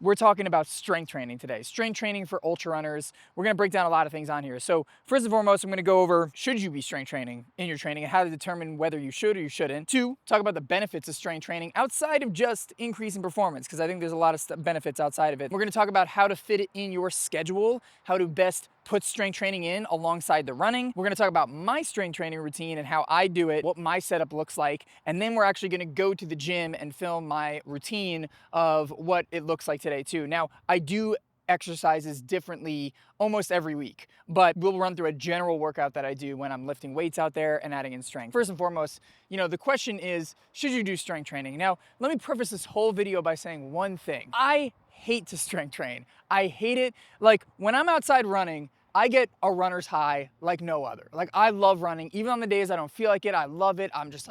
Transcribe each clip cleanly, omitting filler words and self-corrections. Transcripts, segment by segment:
We're talking about strength training today. Strength training for ultra runners. We're gonna break down a lot of things on here. So first and foremost, I'm gonna go over should you be strength training in your training and how to determine whether you should or you shouldn't. Two, talk about the benefits of strength training outside of just increasing performance, because I think there's a lot of benefits outside of it. We're gonna talk about how to fit it in your schedule, how to best put strength training in alongside the running. We're gonna talk about my strength training routine and how I do it, what my setup looks like, and then we're actually gonna go to the gym and film my routine of what it looks like today too. Now, I do exercises differently almost every week, but we'll run through a general workout that I do when I'm lifting weights out there and adding in strength. First and foremost, the question is, should you do strength training? Now, let me preface this whole video by saying one thing. I hate to strength train. I hate it. Like when I'm outside running, I get a runner's high like no other. Like I love running. Even on the days I don't feel like it, I love it. I'm just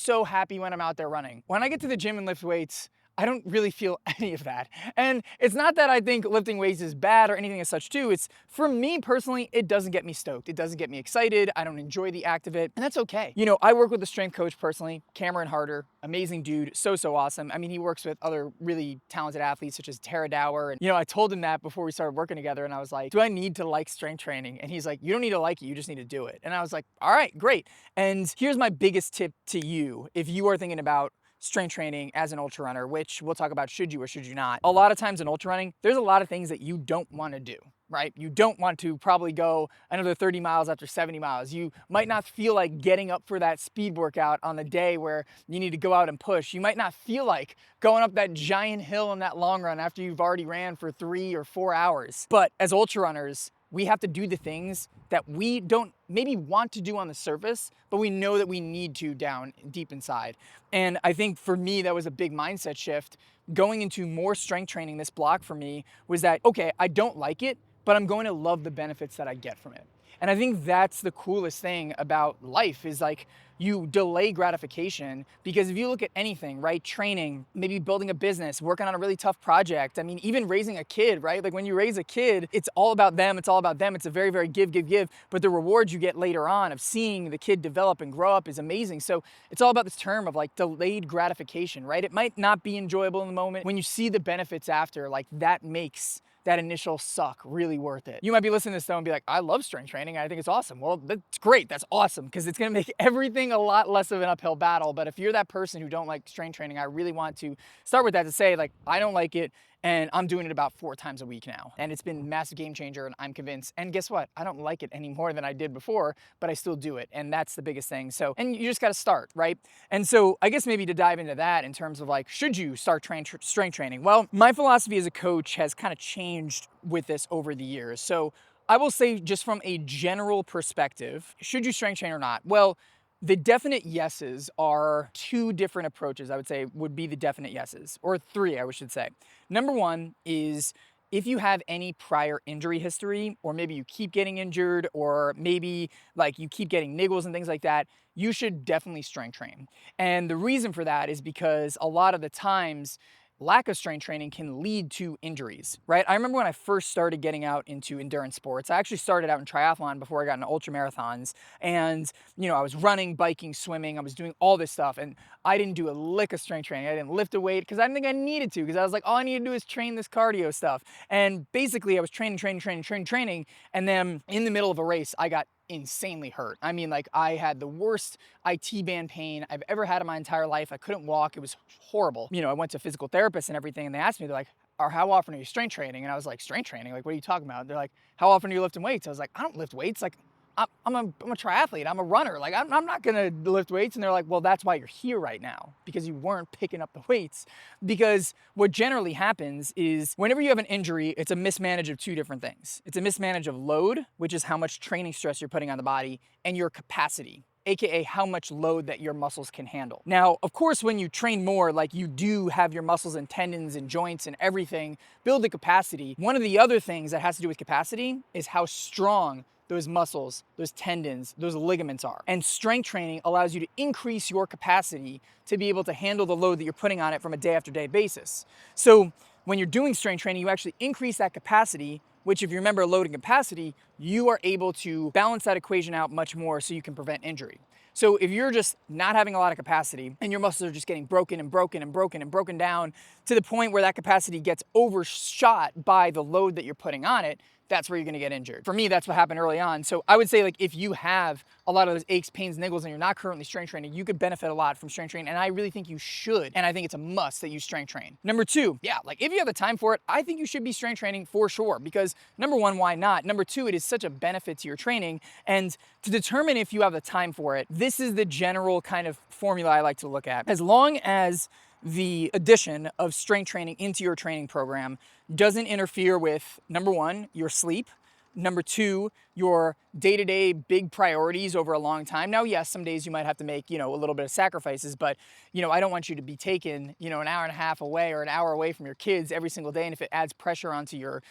so happy when I'm out there running. When I get to the gym and lift weights, I don't really feel any of that. And it's not that I think lifting weights is bad or anything as such too. It's, for me personally, it doesn't get me stoked. It doesn't get me excited. I don't enjoy the act of it, and that's okay. I work with a strength coach personally, Cameron Harder, amazing dude, so awesome. I mean, he works with other really talented athletes such as Tara Dower. And I told him that before we started working together, and I was like, do I need to like strength training? And he's like, you don't need to like it, you just need to do it. And I was like, all right, great. And here's my biggest tip to you if you are thinking about strength training as an ultra runner, which we'll talk about should you or should you not. A lot of times in ultra running, there's a lot of things that you don't want to do, right? You don't want to probably go another 30 miles after 70 miles. You might not feel like getting up for that speed workout on the day where you need to go out and push. You might not feel like going up that giant hill in that long run after you've already ran for 3 or 4 hours. But as ultra runners, we have to do the things that we don't maybe want to do on the surface, but we know that we need to down deep inside. And I think for me, that was a big mindset shift. Going into more strength training this block for me was that, okay, I don't like it, but I'm going to love the benefits that I get from it. And I think that's the coolest thing about life is like you delay gratification, because if you look at anything, right? Training, maybe building a business, working on a really tough project. I mean, even raising a kid, right? Like when you raise a kid, it's all about them. It's all about them. It's a very, very give. But the rewards you get later on of seeing the kid develop and grow up is amazing. So it's all about this term of like delayed gratification, right? It might not be enjoyable in the moment. When you see the benefits after, like that makes that initial suck really worth it. You might be listening to this though and be like, I love strength training. I think it's awesome. Well, that's great. That's awesome, because it's going to make everything a lot less of an uphill battle. But if you're that person who don't like strength training, I really want to start with that to say, like, I don't like it. And I'm doing it about 4 times a week now. And it's been a massive game changer, and I'm convinced. And guess what? I don't like it any more than I did before, but I still do it. And that's the biggest thing. So, and you just got to start, right? And so I guess maybe to dive into that in terms of like, should you start strength training? Well, my philosophy as a coach has kind of changed with this over the years. So I will say, just from a general perspective, should you strength train or not? Well, the definite yeses are 2 different approaches, I would say, would be the definite yeses, or 3, I should say. Number 1 is if you have any prior injury history, or maybe you keep getting injured, or maybe like you keep getting niggles and things like that, you should definitely strength train. And the reason for that is because a lot of the times, lack of strength training can lead to injuries, right? I remember when I first started getting out into endurance sports. I actually started out in triathlon before I got into ultra marathons. And, I was running, biking, swimming. I was doing all this stuff. And I didn't do a lick of strength training. I didn't lift a weight because I didn't think I needed to, because I was like, all I need to do is train this cardio stuff. And basically I was training. And then in the middle of a race, I got insanely hurt. I mean, like I had the worst IT band pain I've ever had in my entire life. I couldn't walk. It was horrible. I went to a physical therapist and everything, and they asked me, they're like, how often are you strength training? And I was like, strength training? Like, what are you talking about? They're like, how often are you lifting weights? I was like, I don't lift weights. Like, I'm a triathlete. I'm a runner. Like, I'm not gonna lift weights. And they're like, well, that's why you're here right now, because you weren't picking up the weights. Because what generally happens is whenever you have an injury, it's a mismanage of 2 different things. It's a mismanage of load, which is how much training stress you're putting on the body, and your capacity, aka how much load that your muscles can handle. Now, of course, when you train more, like you do have your muscles and tendons and joints and everything build the capacity. One of the other things that has to do with capacity is how strong those muscles, those tendons, those ligaments are. And strength training allows you to increase your capacity to be able to handle the load that you're putting on it from a day after day basis. So when you're doing strength training, you actually increase that capacity, which, if you remember load and capacity, you are able to balance that equation out much more so you can prevent injury. So if you're just not having a lot of capacity and your muscles are just getting broken and broken and broken and broken down to the point where that capacity gets overshot by the load that you're putting on it, that's where you're gonna get injured. For me, that's what happened early on. So I would say, like, if you have a lot of those aches, pains, niggles, and you're not currently strength training, you could benefit a lot from strength training. And I really think you should. And I think it's a must that you strength train. Number two, yeah, like if you have the time for it, I think you should be strength training for sure. Because number one, why not? Number two, it is such a benefit to your training. And to determine if you have the time for it, this is the general kind of formula I like to look at. As long as the addition of strength training into your training program doesn't interfere with, number one, your sleep, number two, your day-to-day big priorities over a long time. Now, yes, some days you might have to make, a little bit of sacrifices, but, I don't want you to be taking, an hour and a half away or an hour away from your kids every single day. And if it adds pressure onto your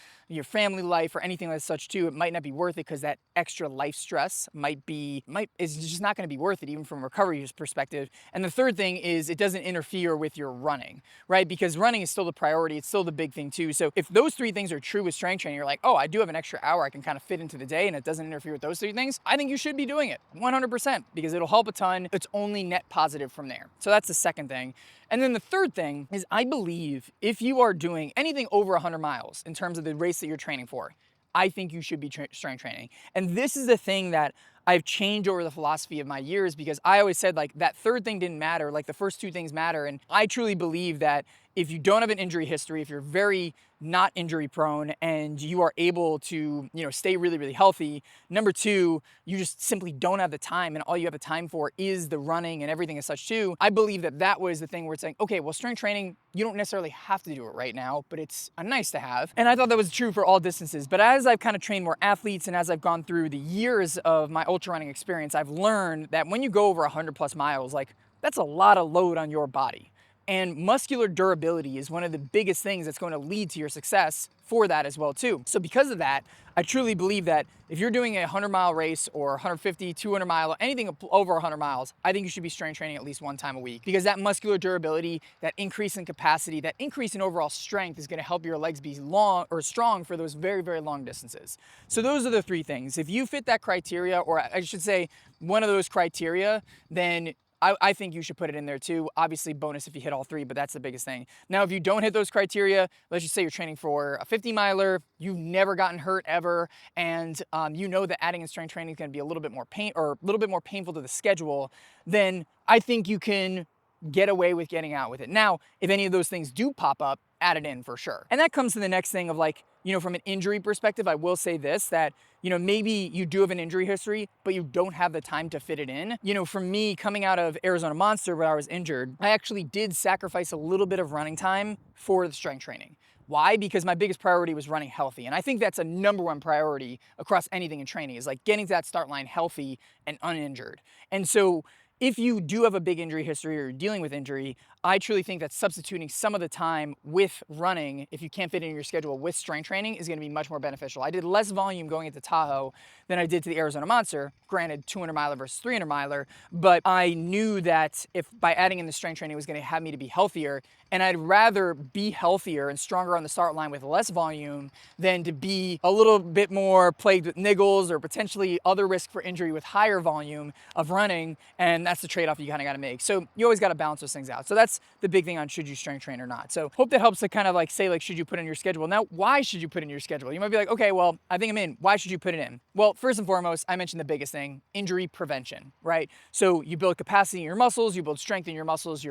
family life or anything like such too, it might not be worth it because that extra life stress is just not going to be worth it, even from a recovery perspective. And the third thing is it doesn't interfere with your running, right? Because running is still the priority. It's still the big thing too. So if those three things are true with strength training, you're like, oh, I do have an extra hour I can kind of fit into the day and it doesn't interfere with those three things, I think you should be doing it 100% because it'll help a ton. It's only net positive from there. So that's the second thing. And then the third thing is I believe if you are doing anything over 100 miles in terms of the race that you're training for, I think you should be strength training. And this is the thing that I've changed over the philosophy of my years because I always said like that third thing didn't matter, like the first two things matter. And I truly believe that if you don't have an injury history, if you're very not injury prone and you are able to, stay really, really healthy, number two, you just simply don't have the time and all you have the time for is the running and everything as such too. I believe that that was the thing where it's like, okay, well, strength training, you don't necessarily have to do it right now, but it's a nice to have. And I thought that was true for all distances. But as I've kind of trained more athletes and as I've gone through the years of my ultra running experience, I've learned that when you go over 100 plus miles, like that's a lot of load on your body. And muscular durability is one of the biggest things that's going to lead to your success for that as well too. So because of that, I truly believe that if you're doing a 100-mile race or 150, 200 mile, anything over 100 miles, I think you should be strength training at least one time a week because that muscular durability, that increase in capacity, that increase in overall strength is going to help your legs be long or strong for those very, very long distances. So those are the three things. If you fit that criteria, or I should say one of those criteria, then I think you should put it in there too. Obviously bonus if you hit all three, but that's the biggest thing. Now, if you don't hit those criteria, let's just say you're training for a 50 miler, you've never gotten hurt ever, and you know that adding in strength training is going to be a little bit more painful to the schedule, then I think you can get away with getting out with it. Now, if any of those things do pop up, add it in for sure. And that comes to the next thing of like, from an injury perspective, I will say this, that, maybe you do have an injury history, but you don't have the time to fit it in. For me, coming out of Arizona Monster where I was injured, I actually did sacrifice a little bit of running time for the strength training. Why? Because my biggest priority was running healthy. And I think that's a number one priority across anything in training is like getting to that start line healthy and uninjured. And so if you do have a big injury history or you're dealing with injury, I truly think that substituting some of the time with running, if you can't fit in your schedule with strength training, is going to be much more beneficial. I did less volume going into Tahoe than I did to the Arizona Monster, granted 200 miler versus 300 miler, but I knew that if by adding in the strength training it was going to have me to be healthier, and I'd rather be healthier and stronger on the start line with less volume than to be a little bit more plagued with niggles or potentially other risk for injury with higher volume of running, and that's the trade-off you kind of got to make. So you always got to balance those things out. So that's the big thing on should you strength train or not. So hope that helps to kind of like say like, should you put in your schedule? Now, why should you put in your schedule? You might be like, okay, well, I think I'm in. Why should you put it in? Well, first and foremost, I mentioned the biggest thing, injury prevention, right? So you build capacity in your muscles, you build strength in your muscles,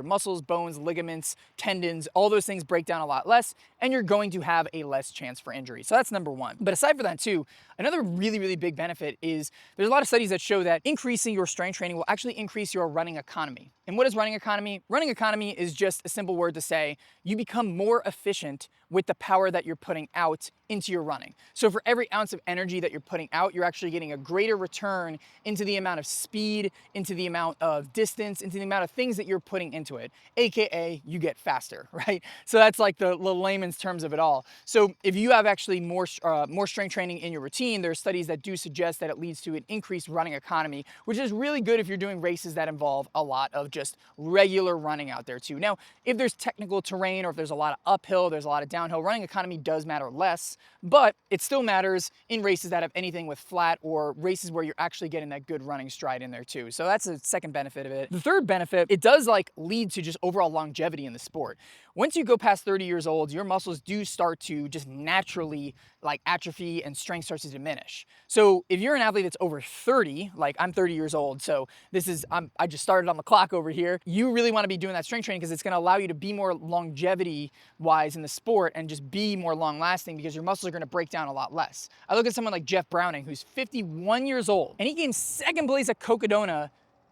bones, ligaments, tendons, all those things break down a lot less, and you're going to have a less chance for injury. So that's number one. But aside from that too, another really, really big benefit is there's a lot of studies that show that increasing your strength training will actually increase your running economy. And what is running economy? Running economy is just a simple word to say you become more efficient with the power that you're putting out into your running. So for every ounce of energy that you're putting out, you're actually getting a greater return into the amount of speed, into the amount of distance, into the amount of things that you're putting into it, AKA you get faster, right? So that's like the layman's terms of it all. So if you have actually more strength training in your routine, there are studies that do suggest that it leads to an increased running economy, which is really good if you're doing races that involve a lot of just regular running out there too. Now, if there's technical terrain or if there's a lot of uphill, there's a lot of downhill, running economy does matter less, but it still matters in races that have anything with flat or races where you're actually getting that good running stride in there too. So that's the second benefit of it. The third benefit, it does like lead to just overall longevity in the sport. Once you go past 30 years old, your muscles do start to just naturally like atrophy and strength starts to diminish. So if you're an athlete that's over 30, like I'm 30 years old, so this is, I just started on the clock over here, you really want to be doing that strength training because it's going to allow you to be more longevity wise in the sport and just be more long lasting because your muscles are going to break down a lot less. I look at someone like Jeff Browning, who's 51 years old, and he came second place at Cocodona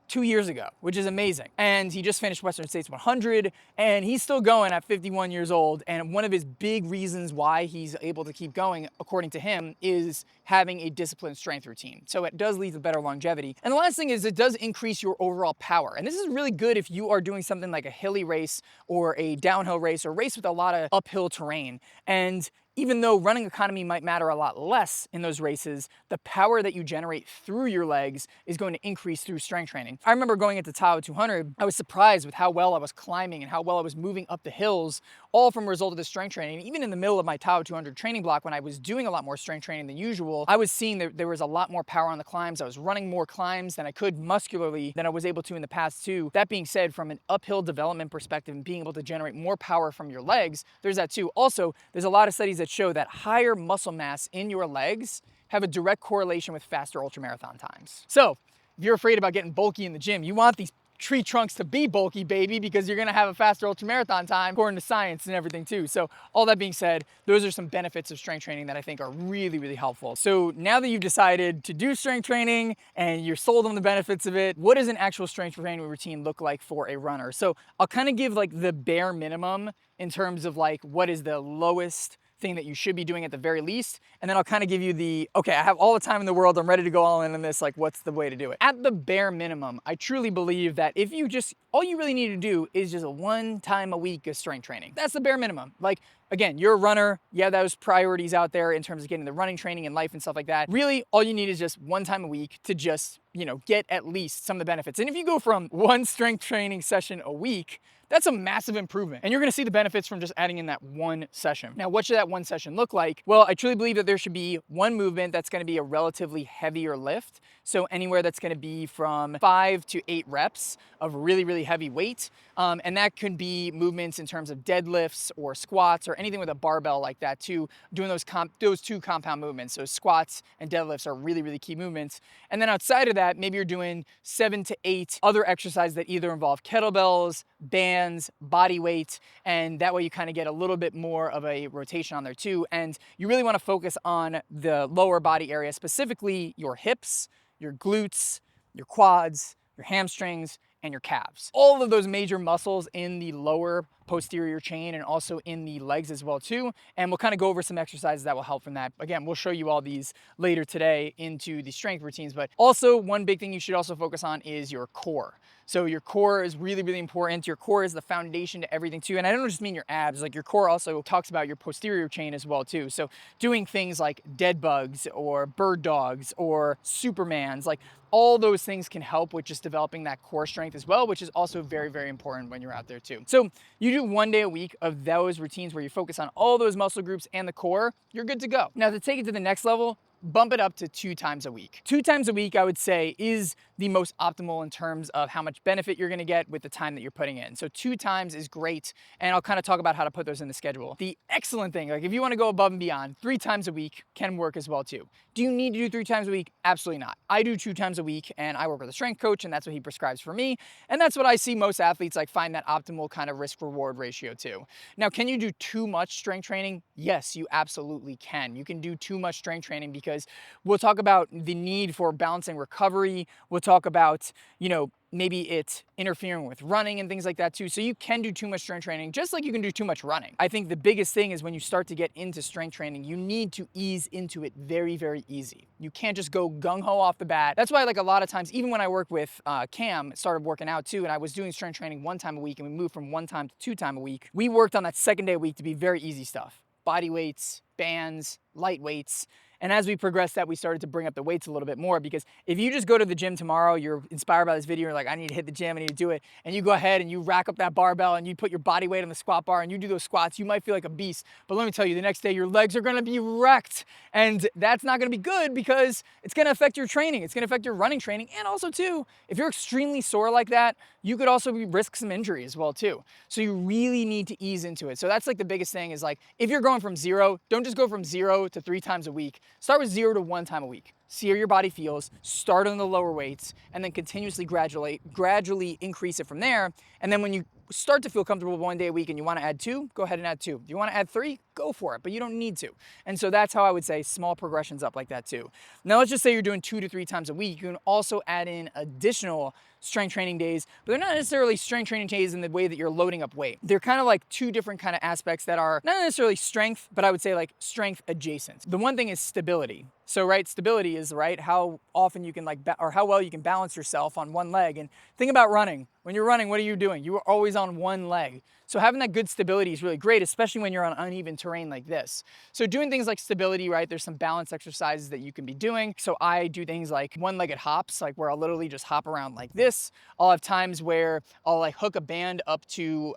2 years ago, which is amazing. And he just finished Western States 100 and he's still going at 51 years old. And one of his big reasons why he's able to keep going, according to him, is having a disciplined strength routine. So it does lead to better longevity. And the last thing is it does increase your overall power. And this is really good if you are doing something like a hilly race or a downhill race or a race with a lot of uphill terrain. And even though running economy might matter a lot less in those races, the power that you generate through your legs is going to increase through strength training. I remember going into Tahoe 200, I was surprised with how well I was climbing and how well I was moving up the hills, all from a result of the strength training. Even in the middle of my Tahoe 200 training block, when I was doing a lot more strength training than usual, I was seeing that there was a lot more power on the climbs. I was running more climbs than I could muscularly than I was able to in the past too. That being said, from an uphill development perspective and being able to generate more power from your legs, there's that too. Also, there's a lot of studies that show that higher muscle mass in your legs have a direct correlation with faster ultramarathon times. So if you're afraid about getting bulky in the gym, you want these tree trunks to be bulky, baby, because you're gonna have a faster ultramarathon time according to science and everything too. So all that being said, those are some benefits of strength training that I think are really, really helpful. So now that you've decided to do strength training and you're sold on the benefits of it, what does an actual strength training routine look like for a runner? So I'll kind of give like the bare minimum in terms of like what is the lowest thing that you should be doing at the very least, and then I'll kind of give you the, okay, I have all the time in the world, I'm ready to go all in on this, like what's the way to do it? At the bare minimum, I truly believe that if you just, all you really need to do is just a 1 time a week of strength training. That's the bare minimum. Like, again, you're a runner, you have those priorities out there in terms of getting the running training and life and stuff like that. Really, all you need is just 1 time a week to just, you know, get at least some of the benefits. And if you go from 1 strength training session a week, that's a massive improvement. And you're gonna see the benefits from just adding in that 1 session. Now, what should that 1 session look like? Well, I truly believe that there should be 1 movement that's gonna be a relatively heavier lift. So anywhere that's gonna be from 5 to 8 reps of really, really heavy weight. And that could be movements in terms of deadlifts or squats or anything with a barbell like that too, doing those 2 compound movements. So squats and deadlifts are really, really key movements. And then outside of that, maybe you're doing 7 to 8 other exercises that either involve kettlebells, bands, body weight, and that way you kind of get a little bit more of a rotation on there too. And you really want to focus on the lower body area, specifically your hips, your glutes, your quads, your hamstrings, and your calves. All of those major muscles in the lower posterior chain and also in the legs as well too. And we'll kind of go over some exercises that will help from that. Again, we'll show you all these later today into the strength routines, but also one big thing you should also focus on is your core. So your core is really, really important. Your core is the foundation to everything too. And I don't just mean your abs, like your core also talks about your posterior chain as well too. So doing things like dead bugs or bird dogs or Supermans, like all those things can help with just developing that core strength as well, which is also very, very important when you're out there too. So you do 1 day a week of those routines where you focus on all those muscle groups and the core, you're good to go. Now to take it to the next level, bump it up to 2 times a week. 2 times a week, I would say, is the most optimal in terms of how much benefit you're gonna get with the time that you're putting in. So 2 times is great, and I'll kind of talk about how to put those in the schedule. The excellent thing, like if you wanna go above and beyond, 3 times a week can work as well too. Do you need to do 3 times a week? Absolutely not. I do 2 times a week, and I work with a strength coach, and that's what he prescribes for me, and that's what I see most athletes like find that optimal kind of risk-reward ratio too. Now, can you do too much strength training? Yes, you absolutely can. You can do too much strength training because we'll talk about the need for balancing recovery. We'll talk about, you know, maybe it's interfering with running and things like that too. So you can do too much strength training, just like you can do too much running. I think the biggest thing is when you start to get into strength training, you need to ease into it very, very easy. You can't just go gung-ho off the bat. That's why like a lot of times, even when I work with Cam, started working out too, and I was doing strength training 1 time a week and we moved from 1 time to 2 times a week, we worked on that 2nd day a week to be very easy stuff. Body weights, bands, light weights. And as we progressed that, we started to bring up the weights a little bit more, because if you just go to the gym tomorrow, you're inspired by this video, you're like, I need to hit the gym, I need to do it. And you go ahead and you rack up that barbell and you put your body weight on the squat bar and you do those squats, you might feel like a beast. But let me tell you, the next day your legs are gonna be wrecked. And that's not gonna be good, because it's gonna affect your training. It's gonna affect your running training. And also too, if you're extremely sore like that, you could also risk some injury as well too. So you really need to ease into it. So that's like the biggest thing is like, if you're going from zero, don't just go from 0 to 3 times a week. Start with 0 to 1 time a week. See how your body feels, start on the lower weights, and then continuously gradually increase it from there. And then when you start to feel comfortable with 1 day a week and you want to add 2, go ahead and add 2. If you want to add 3, go for it, but you don't need to. And so that's how I would say small progressions up like that too. Now let's just say you're doing 2 to 3 times a week. You can also add in additional strength training days, but they're not necessarily strength training days in the way that you're loading up weight. They're kind of like 2 different kind of aspects that are not necessarily strength, but I would say like strength adjacent. The one thing is stability. So, right, stability is, right, how often you can or how well you can balance yourself on one leg. And think about running. When you're running, what are you doing? You are always on one leg. So having that good stability is really great, especially when you're on uneven terrain like this. So doing things like stability, right, there's some balance exercises that you can be doing. So I do things like one-legged hops, like where I'll literally just hop around like this. I'll have times where I'll like hook a band up to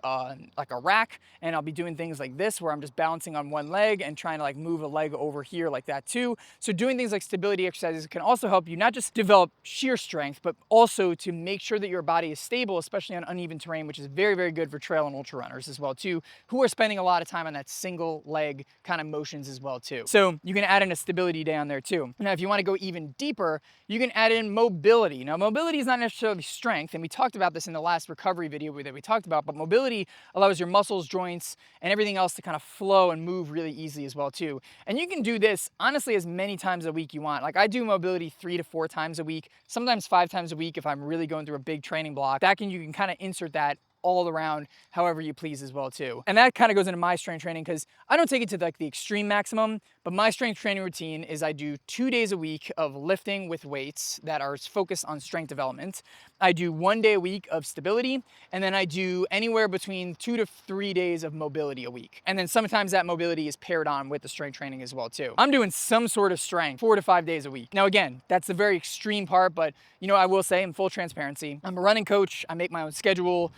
like a rack, and I'll be doing things like this where I'm just balancing on one leg and trying to like move a leg over here like that too. So doing things like stability exercises can also help you not just develop sheer strength, but also to make sure that your body is stable, especially on uneven terrain, which is very, very good for trail and ultra runners as well too, who are spending a lot of time on that single leg kind of motions as well too. So you can add in a stability day on there too. Now, if you want to go even deeper, you can add in mobility. Now, mobility is not necessarily strength, and we talked about this in the last recovery video that we talked about, but mobility allows your muscles, joints, and everything else to kind of flow and move really easily as well too. And you can do this honestly as many times a week you want. Like I do mobility 3 to 4 times a week, sometimes 5 times a week if I'm really going through a big training block. You can kind of insert that all around however you please as well too. And that kind of goes into my strength training, because I don't take it to like the extreme maximum, but my strength training routine is I do 2 days a week of lifting with weights that are focused on strength development. I do 1 day a week of stability, and then I do anywhere between 2 to 3 days of mobility a week. And then sometimes that mobility is paired on with the strength training as well too. I'm doing some sort of strength 4 to 5 days a week. Now again, that's the very extreme part, but you know, I will say in full transparency, I'm a running coach, I make my own schedule.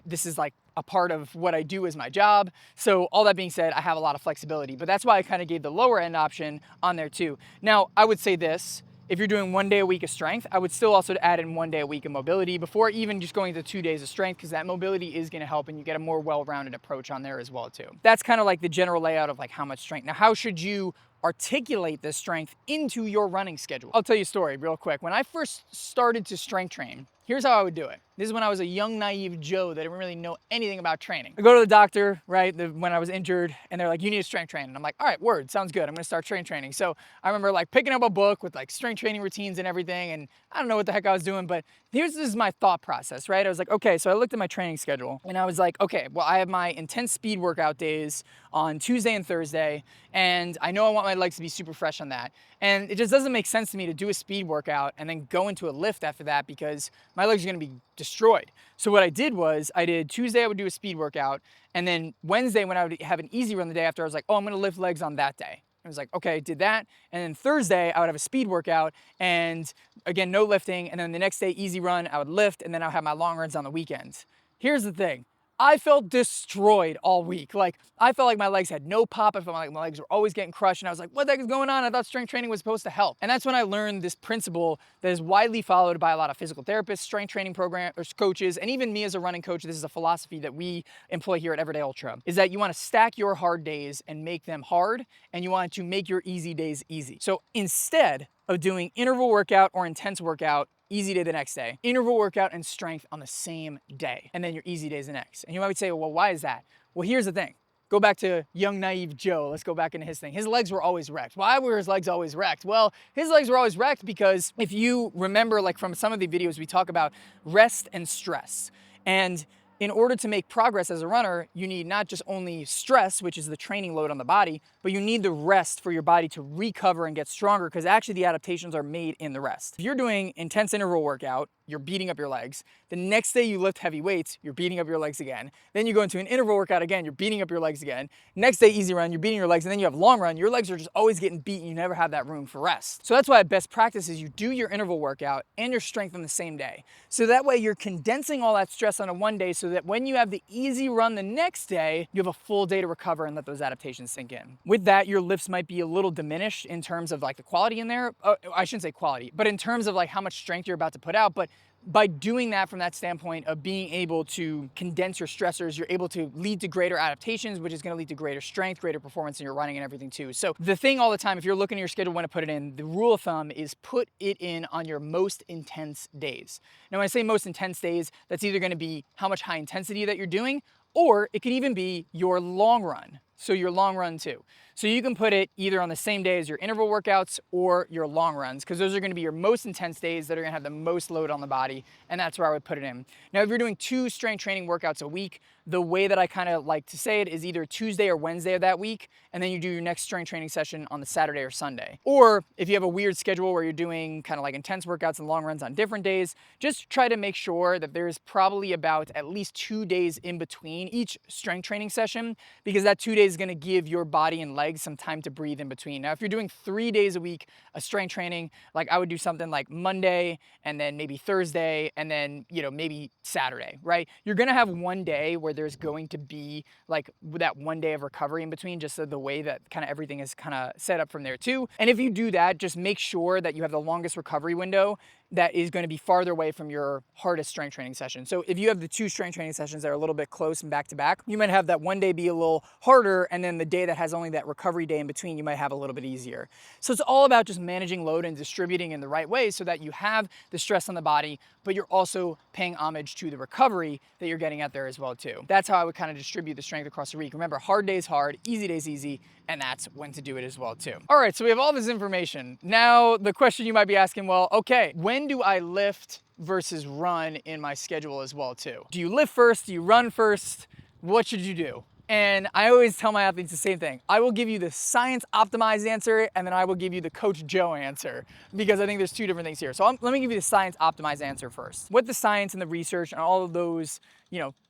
This is like a part of what I do as my job. So all that being said, I have a lot of flexibility, but that's why I kind of gave the lower end option on there too. Now, I would say this, if you're doing 1 day a week of strength, I would still also add in 1 day a week of mobility before even just going to 2 days of strength, because that mobility is gonna help and you get a more well-rounded approach on there as well too. That's kind of like the general layout of like how much strength. Now, how should you articulate this strength into your running schedule? I'll tell you a story real quick. When I first started to strength train, here's how I would do it. This is when I was a young, naive Joe that didn't really know anything about training. I go to the doctor, right, when I was injured, and they're like, you need to strength train. And I'm like, all right, word, sounds good. I'm gonna start strength training. So I remember like picking up a book with like strength training routines and everything, and I don't know what the heck I was doing, but this is my thought process, right? I was like, okay, so I looked at my training schedule, and I was like, okay, well, I have my intense speed workout days on Tuesday and Thursday, and I know I want my legs to be super fresh on that. And it just doesn't make sense to me to do a speed workout and then go into a lift after that, because my legs are gonna be destroyed. So what I did was I did Tuesday, I would do a speed workout. And then Wednesday, when I would have an easy run the day after, I was like, oh, I'm gonna lift legs on that day. I was like, okay, did that. And then Thursday, I would have a speed workout, and again, no lifting. And then the next day, easy run, I would lift, and then I would have my long runs on the weekends. Here's the thing. I felt destroyed all week. Like, I felt like my legs had no pop. I felt like my legs were always getting crushed. And I was like, what the heck is going on? I thought strength training was supposed to help. And that's when I learned this principle that is widely followed by a lot of physical therapists, strength training program or coaches, and even me as a running coach. This is a philosophy that we employ here at Everyday Ultra, is that you want to stack your hard days and make them hard, and you want to make your easy days easy. So instead of doing interval workout or intense workout, easy day the next day, interval workout and strength on the same day, and then your easy days the next. And you might say, well, why is that? Well, here's the thing. Go back to young, naive Joe. Let's go back into his thing. His legs were always wrecked. Why were his legs always wrecked? Well, his legs were always wrecked because if you remember, like from some of the videos, we talk about rest and stress. And in order to make progress as a runner, you need not just only stress, which is the training load on the body, but you need the rest for your body to recover and get stronger, because actually the adaptations are made in the rest. If you're doing intense interval workout you're beating up your legs. The next day you lift heavy weights, you're beating up your legs again. Then you go into an interval workout again, you're beating up your legs again. Next day, easy run, you're beating your legs, and then you have long run, your legs are just always getting beat and you never have that room for rest. So that's why best practice is you do your interval workout and your strength on the same day. So that way you're condensing all that stress onto one day so that when you have the easy run the next day, you have a full day to recover and let those adaptations sink in. With that, your lifts might be a little diminished in terms of like the quality in there. I shouldn't say quality, but in terms of like how much strength you're about to put out. But by doing that from that standpoint of being able to condense your stressors, you're able to lead to greater adaptations, which is going to lead to greater strength, greater performance in your running and everything too. So the thing all the time, if you're looking at your schedule when to put it in, the rule of thumb is put it in on your most intense days. Now, when I say most intense days, that's either going to be how much high intensity that you're doing, or it could even be your long run. So your long run too. So you can put it either on the same day as your interval workouts or your long runs, because those are going to be your most intense days that are going to have the most load on the body, and that's where I would put it in. Now, if you're doing 2 strength training workouts a week, the way that I kind of like to say it is either Tuesday or Wednesday of that week, and then you do your next strength training session on the Saturday or Sunday. Or if you have a weird schedule where you're doing kind of like intense workouts and long runs on different days, just try to make sure that there's probably about at least 2 days in between each strength training session, because that 2 days is going to give your body and legs some time to breathe in between. Now, if you're doing 3 days a week of strength training, like I would do something like Monday and then maybe Thursday and then, maybe Saturday, right? You're going to have one day where there's going to be like that one day of recovery in between, just so the way that kind of everything is kind of set up from there too. And if you do that, just make sure that you have the longest recovery window that is going to be farther away from your hardest strength training session. So if you have the 2 strength training sessions that are a little bit close and back to back, you might have that one day be a little harder, and then the day that has only that recovery day in between, you might have a little bit easier. So it's all about just managing load and distributing in the right way so that you have the stress on the body, but you're also paying homage to the recovery that you're getting out there as well too. That's how I would kind of distribute the strength across the week. Remember, hard days hard, easy days easy, and that's when to do it as well too. All right, so we have all this information. Now, the question you might be asking, well, okay, when do I lift versus run in my schedule as well too? Do you lift first? Do you run first? What should you do? And I always tell my athletes the same thing. I will give you the science optimized answer, and then I will give you the Coach Joe answer, because I think there's 2 different things here. So let me give you the science optimized answer first. What the science and the research and all of those,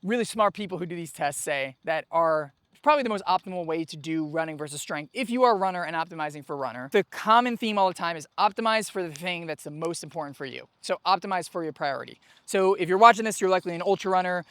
really smart people who do these tests say that are probably the most optimal way to do running versus strength if you are a runner and optimizing for runner. The common theme all the time is optimize for the thing that's the most important for you. So optimize for your priority. So if you're watching this, you're likely an ultra runner,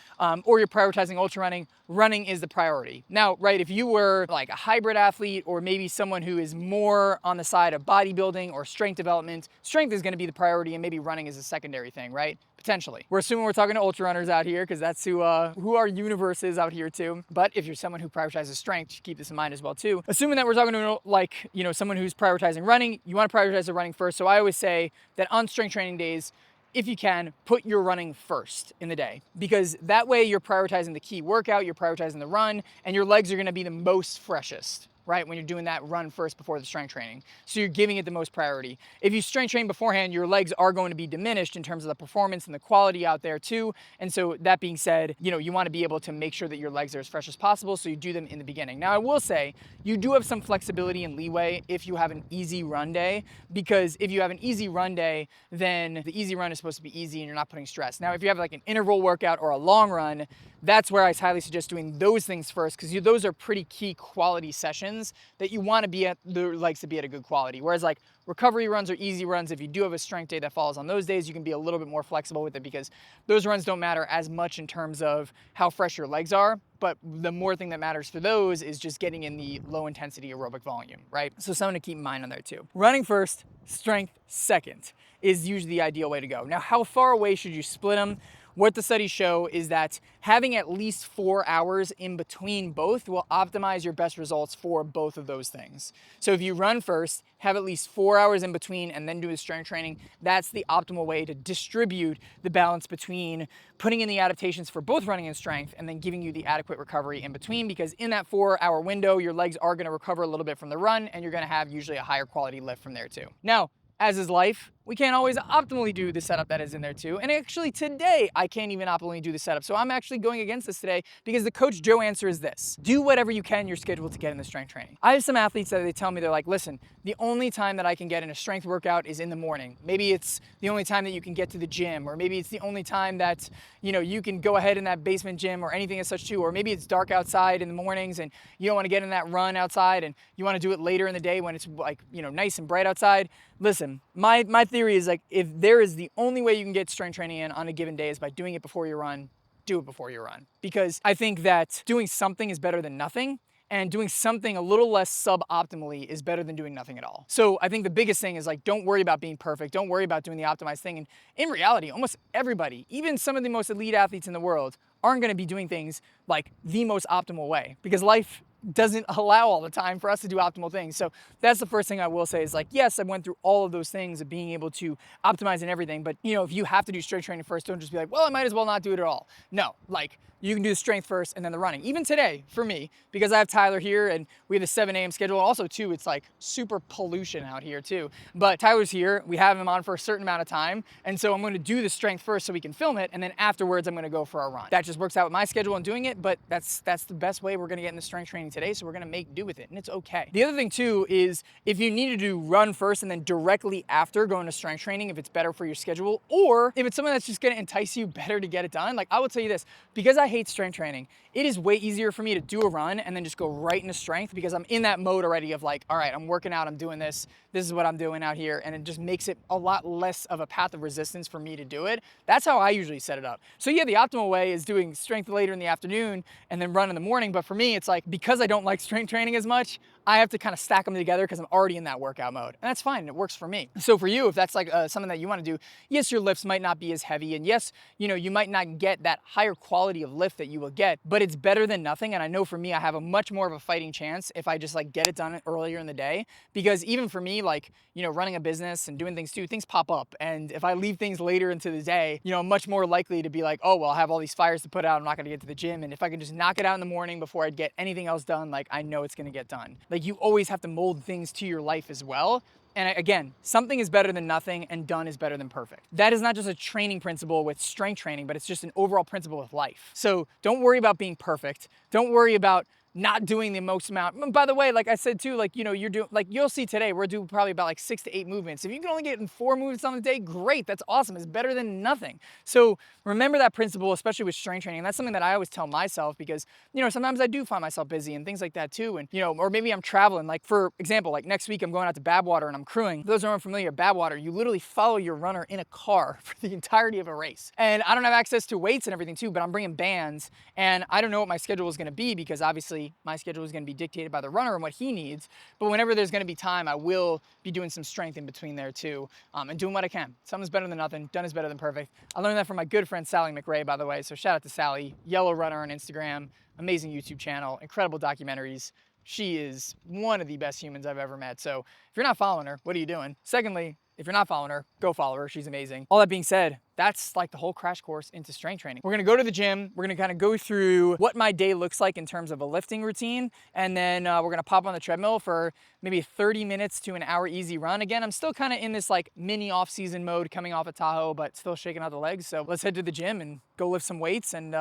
or you're prioritizing ultra running. Running is the priority. Now, right, if you were like a hybrid athlete, or maybe someone who is more on the side of bodybuilding or strength development, strength is going to be the priority and maybe running is a secondary thing, right? Potentially. We're assuming we're talking to ultra runners out here, because that's who our universe is out here too. But if you're someone who prioritizes strength, you should keep this in mind as well too. Assuming that we're talking to someone who's prioritizing running, you want to prioritize the running first. So I always say that on strength training days, if you can, put your running first in the day, because that way you're prioritizing the key workout, you're prioritizing the run, and your legs are going to be the most freshest, right, when you're doing that run first before the strength training. So you're giving it the most priority. If you strength train beforehand, your legs are going to be diminished in terms of the performance and the quality out there too. And so that being said, you want to be able to make sure that your legs are as fresh as possible, so you do them in the beginning. Now, I will say you do have some flexibility and leeway if you have an easy run day, because if you have an easy run day, then the easy run is supposed to be easy and you're not putting stress. Now, if you have like an interval workout or a long run, that's where I highly suggest doing those things first, because those are pretty key quality sessions that you want to be at, the legs to be at a good quality. Whereas like recovery runs or easy runs, if you do have a strength day that falls on those days, you can be a little bit more flexible with it, because those runs don't matter as much in terms of how fresh your legs are. But the more thing that matters for those is just getting in the low intensity aerobic volume, right? So something to keep in mind on there too. Running first, strength second is usually the ideal way to go. Now, how far away should you split them? What the studies show is that having at least 4 hours in between both will optimize your best results for both of those things. So if you run first, have at least 4 hours in between, and then do the strength training, that's the optimal way to distribute the balance between putting in the adaptations for both running and strength, and then giving you the adequate recovery in between, because in that 4-hour window, your legs are going to recover a little bit from the run, and you're going to have usually a higher quality lift from there too. Now, as is life, we can't always optimally do the setup that is in there too. And actually today, I can't even optimally do the setup. So I'm actually going against this today because the Coach Joe answer is this: do whatever you can in your schedule to get in the strength training. I have some athletes that they tell me, they're like, listen, the only time that I can get in a strength workout is in the morning. Maybe it's the only time that you can get to the gym, or maybe it's the only time that, you know, you can go ahead in that basement gym or anything as such too. Or maybe it's dark outside in the mornings and you don't want to get in that run outside and you want to do it later in the day when it's like, you know, nice and bright outside. Listen, my theory is like, if there is the only way you can get strength training in on a given day is by doing it before you run, do it before you run. Because I think that doing something is better than nothing, and doing something a little less suboptimally is better than doing nothing at all. So I think the biggest thing is like, don't worry about being perfect. Don't worry about doing the optimized thing. And in reality, almost everybody, even some of the most elite athletes in the world, aren't gonna be doing things like the most optimal way, because life doesn't allow all the time for us to do optimal things. So that's the first thing I will say is like, yes, I went through all of those things of being able to optimize and everything, but you know, if you have to do strength training first, don't just be like, well, I might as well not do it at all. No, like you can do the strength first and then the running. Even today, for me, because I have Tyler here and we have the 7 a.m. schedule. Also too, it's like super pollution out here too. But Tyler's here, we have him on for a certain amount of time. And so I'm gonna do the strength first so we can film it. And then afterwards, I'm gonna go for a run. That just works out with my schedule and doing it, but that's the best way we're gonna get in the strength training today. So we're gonna make do with it, and it's okay. The other thing too is if you need to do run first and then directly after go into strength training, if it's better for your schedule, or if it's something that's just gonna entice you better to get it done. Like I will tell you this, because I hate strength training, it is way easier for me to do a run and then just go right into strength, because I'm in that mode already of like, all right, I'm working out, I'm doing this is what I'm doing out here, and it just makes it a lot less of a path of resistance for me to do it. That's how I usually set it up. So yeah, the optimal way is doing strength later in the afternoon and then run in the morning, but for me, it's like, because I don't like strength training as much, I have to kind of stack them together because I'm already in that workout mode, and that's fine, and it works for me. So for you, if that's like something that you want to do, yes, your lifts might not be as heavy, and yes, you know, you might not get that higher quality of lift that you will get, but it's better than nothing. And I know for me, I have a much more of a fighting chance if I just like get it done earlier in the day, because even for me, like, you know, running a business and doing things too, things pop up, and if I leave things later into the day, you know, I'm much more likely to be like, oh well, I have all these fires to put out, I'm not going to get to the gym. And if I can just knock it out in the morning before I get anything else done, like I know it's going to get done. Like you always have to mold things to your life as well. And again, something is better than nothing, and done is better than perfect. That is not just a training principle with strength training, but it's just an overall principle with life. So don't worry about being perfect. Don't worry about not doing the most amount. By the way, like I said too, like, you know, you're doing, like you'll see today, we're doing probably about like 6 to 8 movements. If you can only get in 4 movements on the day, great, that's awesome. It's better than nothing. So remember that principle, especially with strength training. And that's something that I always tell myself, because, you know, sometimes I do find myself busy and things like that too. And, you know, or maybe I'm traveling, like for example, like next week I'm going out to Badwater and I'm crewing. For those who aren't familiar, Badwater, you literally follow your runner in a car for the entirety of a race. And I don't have access to weights and everything too, but I'm bringing bands, and I don't know what my schedule is going to be, because obviously my schedule is going to be dictated by the runner and what he needs. But whenever there's going to be time, I will be doing some strength in between there too, and doing what I can. Something's better than nothing. Done is better than perfect. I learned that from my good friend Sally McRae, by the way. So shout out to Sally, Yellow Runner on Instagram, amazing YouTube channel, incredible documentaries. She is one of the best humans I've ever met. So if you're not following her, what are you doing? Secondly, if you're not following her, go follow her. She's amazing. All that being said, that's like the whole crash course into strength training. We're gonna go to the gym. We're gonna kind of go through what my day looks like in terms of a lifting routine. And then we're gonna pop on the treadmill for maybe 30 minutes to an hour easy run. Again, I'm still kind of in this like mini off-season mode coming off of Tahoe, but still shaking out the legs. So let's head to the gym and go lift some weights. And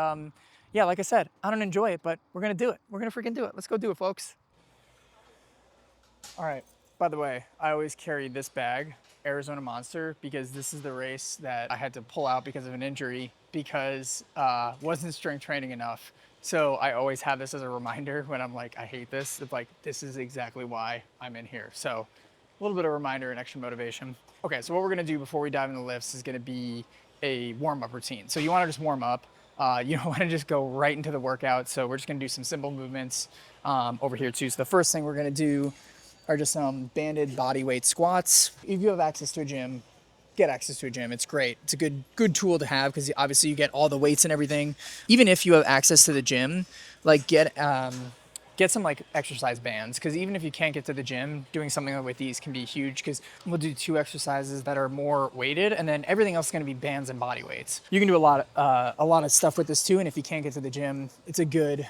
yeah, like I said, I don't enjoy it, but we're gonna do it. We're gonna freaking do it. Let's go do it, folks. All right, by the way, I always carry this bag, Arizona Monster, because this is the race that I had to pull out because of an injury, because wasn't strength training enough. So I always have this as a reminder when I'm like, I hate this. It's like, this is exactly why I'm in here. So a little bit of reminder and extra motivation. Okay, so what we're gonna do before we dive into lifts is gonna be a warm-up routine. So you wanna just warm up. You don't wanna just go right into the workout. So we're just gonna do some simple movements over here too. So the first thing we're gonna do are just some banded body weight squats. If you have access to a gym, get access to a gym. It's great. It's a good tool to have, because obviously you get all the weights and everything. Even if you have access to the gym, like get some like exercise bands, because even if you can't get to the gym, doing something with these can be huge, because we'll do 2 exercises that are more weighted, and then everything else is going to be bands and body weights. You can do a lot of stuff with this too, and if you can't get to the gym, it's a good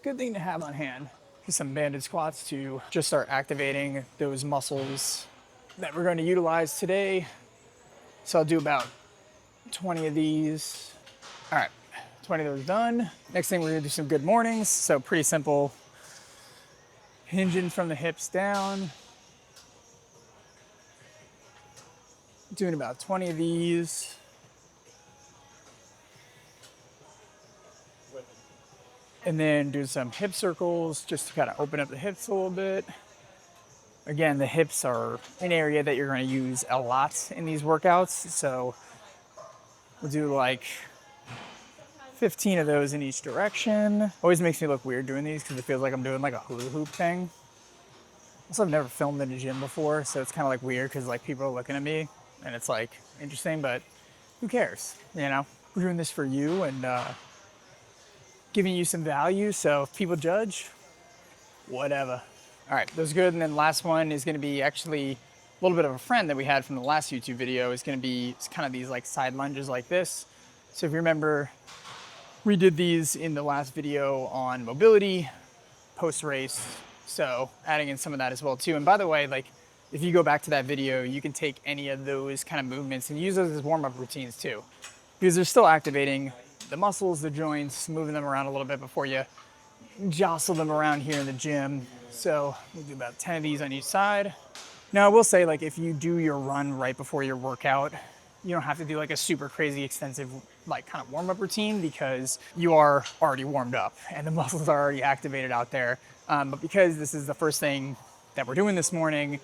thing to have on hand. Some banded squats to just start activating those muscles that we're going to utilize today. So I'll do about 20 of these. All right, 20 of those done. Next thing, we're gonna do some good mornings. So pretty simple, hinging from the hips down. Doing about 20 of these. And then do some hip circles just to kind of open up the hips a little bit. Again, the hips are an area that you're going to use a lot in these workouts. So we'll do like 15 of those in each direction. Always makes me look weird doing these because it feels like I'm doing like a hula hoop thing. Also, I've never filmed in a gym before, so it's kind of like weird because like people are looking at me and it's like interesting, but who cares? You know, we're doing this for you and giving you some value. So if people judge, whatever. All right, those are good. And then last one is gonna be actually a little bit of a friend that we had from the last YouTube video. Is gonna be kind of these like side lunges like this. So if you remember, we did these in the last video on mobility, post-race. So adding in some of that as well too. And by the way, like if you go back to that video, you can take any of those kind of movements and use those as warm-up routines too, because they're still activating the muscles, the joints, moving them around a little bit before you jostle them around here in the gym. So we'll do about 10 of these on each side. Now I will say, like if you do your run right before your workout, you don't have to do like a super crazy extensive like kind of warm-up routine because you are already warmed up and the muscles are already activated out there. But because this is the first thing that we're doing this morning,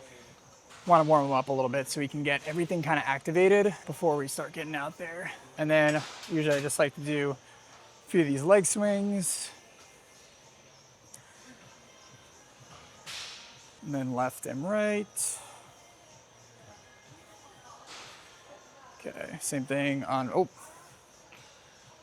want to warm them up a little bit so we can get everything kind of activated before we start getting out there. And then usually I just like to do a few of these leg swings. And then left and right. Okay, same thing on, oh,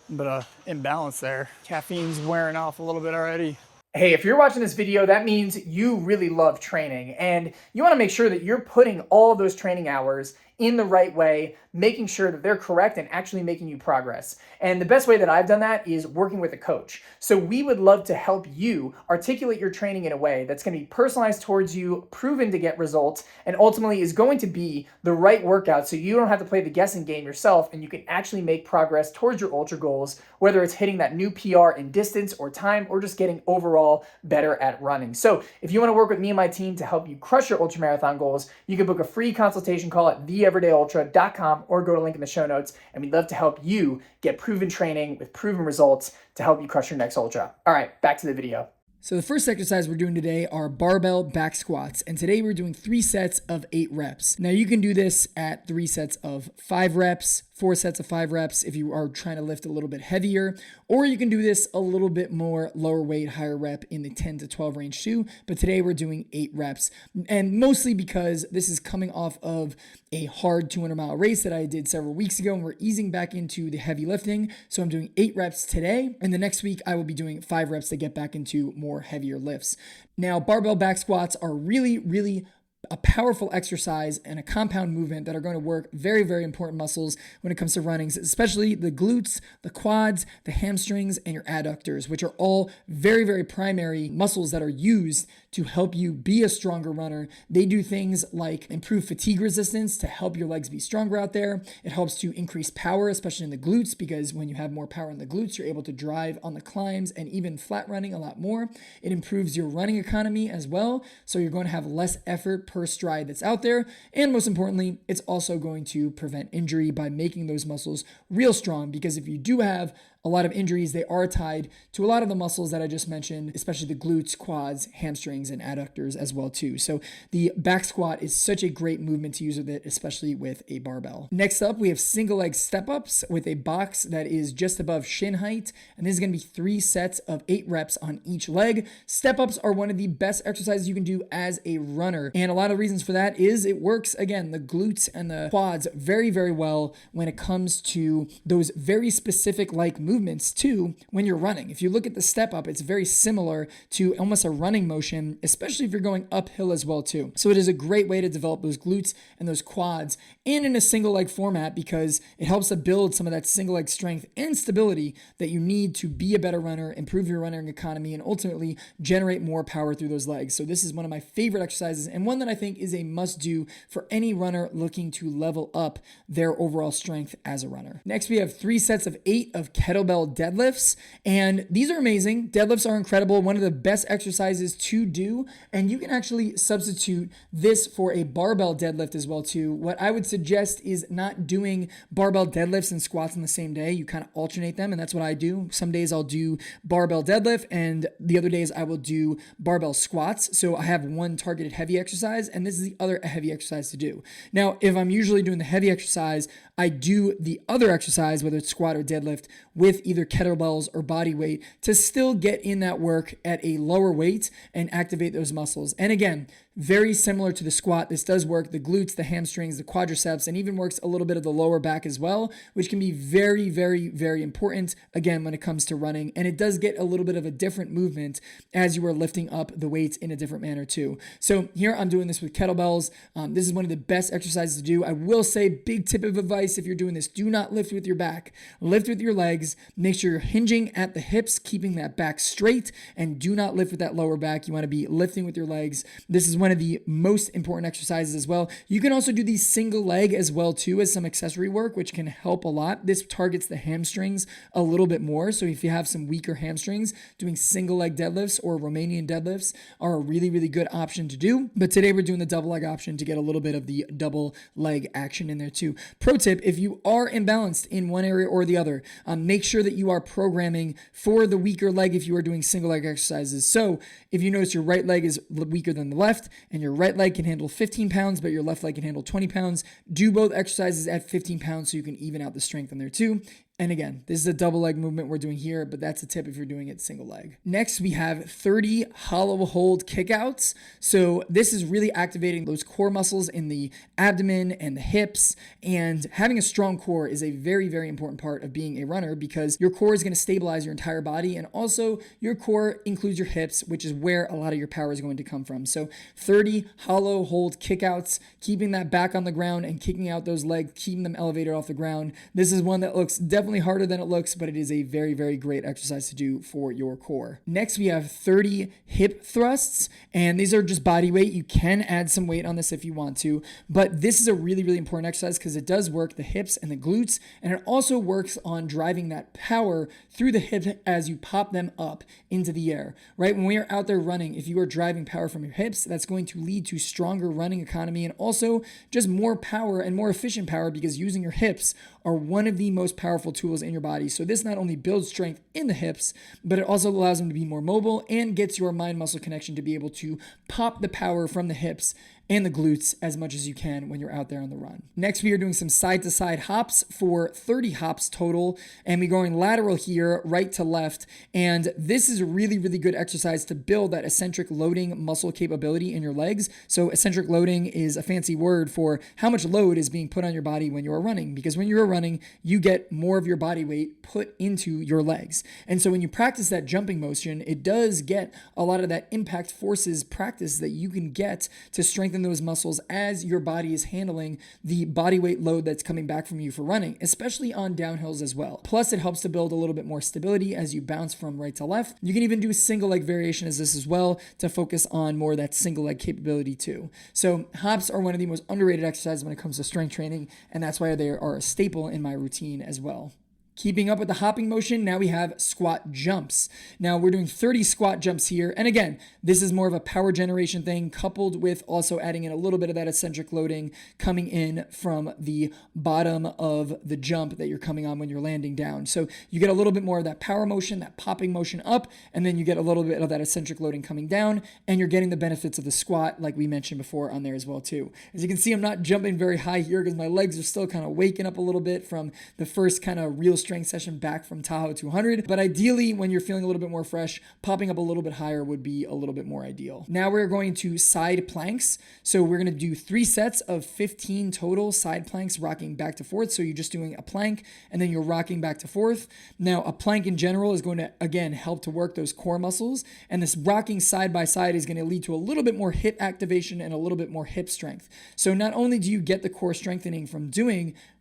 but imbalance there. Caffeine's wearing off a little bit already. Hey, if you're watching this video, that means you really love training and you want to make sure that you're putting all of those training hours in the right way, making sure that they're correct and actually making you progress. And the best way that I've done that is working with a coach. So we would love to help you articulate your training in a way that's going to be personalized towards you, proven to get results, and ultimately is going to be the right workout so you don't have to play the guessing game yourself and you can actually make progress towards your ultra goals, whether it's hitting that new PR in distance or time or just getting overall better at running. So if you want to work with me and my team to help you crush your ultramarathon goals, you can book a free consultation call at theeverydayultra.com or go to link in the show notes, and we'd love to help you get proven training with proven results to help you crush your next ultra. All right, back to the video. So the first exercise we're doing today are barbell back squats, and today we're doing 3 sets of 8 reps. Now you can do this at 3 sets of 5 reps, 4 sets of 5 reps if you are trying to lift a little bit heavier, or you can do this a little bit more lower weight, higher rep in the 10 to 12 range too, but today we're doing 8 reps, and mostly because this is coming off of a hard 200-mile race that I did several weeks ago, and we're easing back into the heavy lifting, so I'm doing 8 reps today, and the next week I will be doing 5 reps to get back into more heavier lifts. Now, barbell back squats are really a powerful exercise and a compound movement that are going to work very, very important muscles when it comes to running, especially the glutes, the quads, the hamstrings, and your adductors, which are all very, very primary muscles that are used to help you be a stronger runner. They do things like improve fatigue resistance to help your legs be stronger out there. It helps to increase power, especially in the glutes, because when you have more power in the glutes, you're able to drive on the climbs and even flat running a lot more. It improves your running economy as well, so you're going to have less effort per stride that's out there. And most importantly, it's also going to prevent injury by making those muscles real strong, because if you do have a lot of injuries, they are tied to a lot of the muscles that I just mentioned, especially the glutes, quads, hamstrings, and adductors as well too. So the back squat is such a great movement to use with it, especially with a barbell. Next up, we have single leg step-ups with a box that is just above shin height. And this is going to be 3 sets of 8 reps on each leg. Step-ups are one of the best exercises you can do as a runner. And a lot of reasons for that is it works, again, the glutes and the quads very, very well when it comes to those very specific like movements movements too when you're running. If you look at the step up, it's very similar to almost a running motion, especially if you're going uphill as well too. So it is a great way to develop those glutes and those quads, and in a single leg format, because it helps to build some of that single leg strength and stability that you need to be a better runner, improve your running economy, and ultimately generate more power through those legs. So this is one of my favorite exercises, and one that I think is a must do for any runner looking to level up their overall strength as a runner. Next, we have 3 sets of 8 of kettlebell deadlifts, and these are amazing. Deadlifts are incredible, one of the best exercises to do, and you can actually substitute this for a barbell deadlift as well too. What I would suggest is not doing barbell deadlifts and squats on the same day. You kind of alternate them, and that's what I do. Some days I'll do barbell deadlift, and the other days I will do barbell squats. So I have one targeted heavy exercise, and this is the other heavy exercise to do. Now, if I'm usually doing the heavy exercise, I do the other exercise, whether it's squat or deadlift, with either kettlebells or body weight to still get in that work at a lower weight and activate those muscles. And again, very similar to the squat, this does work the glutes, the hamstrings, the quadriceps, and even works a little bit of the lower back as well, which can be very, very, very important, again, when it comes to running. And it does get a little bit of a different movement as you are lifting up the weights in a different manner too. So here I'm doing this with kettlebells. This is one of the best exercises to do. I will say, big tip of advice if you're doing this, do not lift with your back. Lift with your legs. Make sure you're hinging at the hips, keeping that back straight, and do not lift with that lower back. You want to be lifting with your legs. This is one of the most important exercises as well. You can also do these single leg as well too as some accessory work, which can help a lot. This targets the hamstrings a little bit more. So if you have some weaker hamstrings, doing single leg deadlifts or Romanian deadlifts are a really, really good option to do. But today we're doing the double leg option to get a little bit of the double leg action in there too. Pro tip, if you are imbalanced in one area or the other, make sure that you are programming for the weaker leg if you are doing single leg exercises. So if you notice your right leg is weaker than the left, and your right leg can handle 15 pounds, but your left leg can handle 20 pounds, do both exercises at 15 pounds so you can even out the strength in there too. And again, this is a double leg movement we're doing here, but that's a tip if you're doing it single leg. Next, we have 30 hollow hold kickouts. So this is really activating those core muscles in the abdomen and the hips. And having a strong core is a very, very important part of being a runner, because your core is going to stabilize your entire body. And also your core includes your hips, which is where a lot of your power is going to come from. So 30 hollow hold kickouts, keeping that back on the ground and kicking out those legs, keeping them elevated off the ground. This is one that looks definitely harder than it looks, but it is a very, very great exercise to do for your core. Next, we have 30 hip thrusts, and these are just body weight. You can add some weight on this if you want to, but this is a really, really important exercise because it does work the hips and the glutes, and it also works on driving that power through the hip as you pop them up into the air, right? When we are out there running, if you are driving power from your hips, that's going to lead to stronger running economy and also just more power and more efficient power, because using your hips are one of the most powerful tools in your body. So this not only builds strength in the hips, but it also allows them to be more mobile and gets your mind muscle connection to be able to pop the power from the hips and the glutes as much as you can when you're out there on the run. Next, we are doing some side-to-side hops for 30 hops total, and we're going lateral here, right to left. And this is a really, really good exercise to build that eccentric loading muscle capability in your legs. So eccentric loading is a fancy word for how much load is being put on your body when you are running, because when you're running, you get more of your body weight put into your legs. And so when you practice that jumping motion, it does get a lot of that impact forces practice that you can get to strengthen those muscles as your body is handling the body weight load that's coming back from you for running, especially on downhills as well. Plus, it helps to build a little bit more stability as you bounce from right to left. You can even do a single leg variation as this as well to focus on more of that single leg capability too. So hops are one of the most underrated exercises when it comes to strength training, and that's why they are a staple in my routine as well. Keeping up with the hopping motion, now we have squat jumps. Now we're doing 30 squat jumps here. And again, this is more of a power generation thing, coupled with also adding in a little bit of that eccentric loading coming in from the bottom of the jump that you're coming on when you're landing down. So you get a little bit more of that power motion, that popping motion up, and then you get a little bit of that eccentric loading coming down, and you're getting the benefits of the squat like we mentioned before on there as well too. As you can see, I'm not jumping very high here because my legs are still kind of waking up a little bit from the first kind of real strength session back from Tahoe 200. But ideally, when you're feeling a little bit more fresh, popping up a little bit higher would be a little bit more ideal. Now we're going to side planks. So we're going to do 3 sets of 15 total side planks rocking back to forth. So you're just doing a plank and then you're rocking back to forth. Now a plank in general is going to, again, help to work those core muscles. And this rocking side by side is going to lead to a little bit more hip activation and a little bit more hip strength. So not only do you get the core strengthening from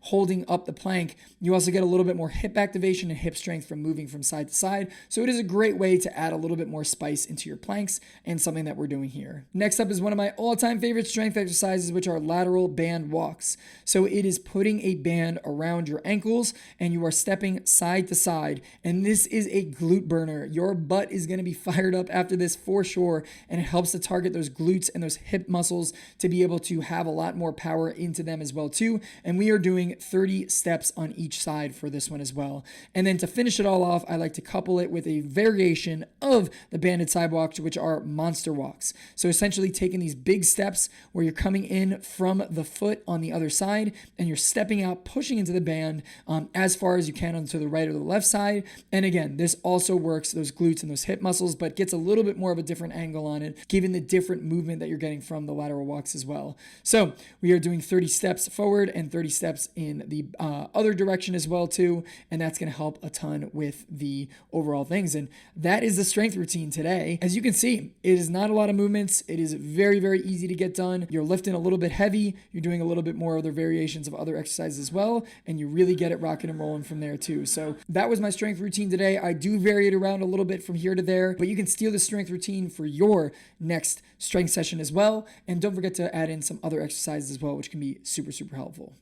holding up the plank, you also get a little bit more hip activation and hip strength from moving from side to side. So it is a great way to add a little bit more spice into your planks, and something that we're doing here. Next up is one of my all-time favorite strength exercises, which are lateral band walks. So it is putting a band around your ankles and you are stepping side to side. And this is a glute burner. Your butt is going to be fired up after this for sure. And it helps to target those glutes and those hip muscles to be able to have a lot more power into them as well too. And we are doing 30 steps on each side for this one as well. And then to finish it all off, I like to couple it with a variation of the banded side walks, which are monster walks. So essentially taking these big steps where you're coming in from the foot on the other side and you're stepping out, pushing into the band as far as you can onto the right or the left side. And again, this also works those glutes and those hip muscles, but gets a little bit more of a different angle on it, given the different movement that you're getting from the lateral walks as well. So we are doing 30 steps forward and 30 steps in the other direction as well too, and that's going to help a ton with the overall things. And that is the strength routine today. As you can see, it is not a lot of movements. It is very, very easy to get done. You're lifting a little bit heavy. You're doing a little bit more other variations of other exercises as well, and you really get it rocking and rolling from there too. So that was my strength routine today. I do vary it around a little bit from here to there, but you can steal the strength routine for your next strength session as well. And don't forget to add in some other exercises as well, which can be super, super helpful.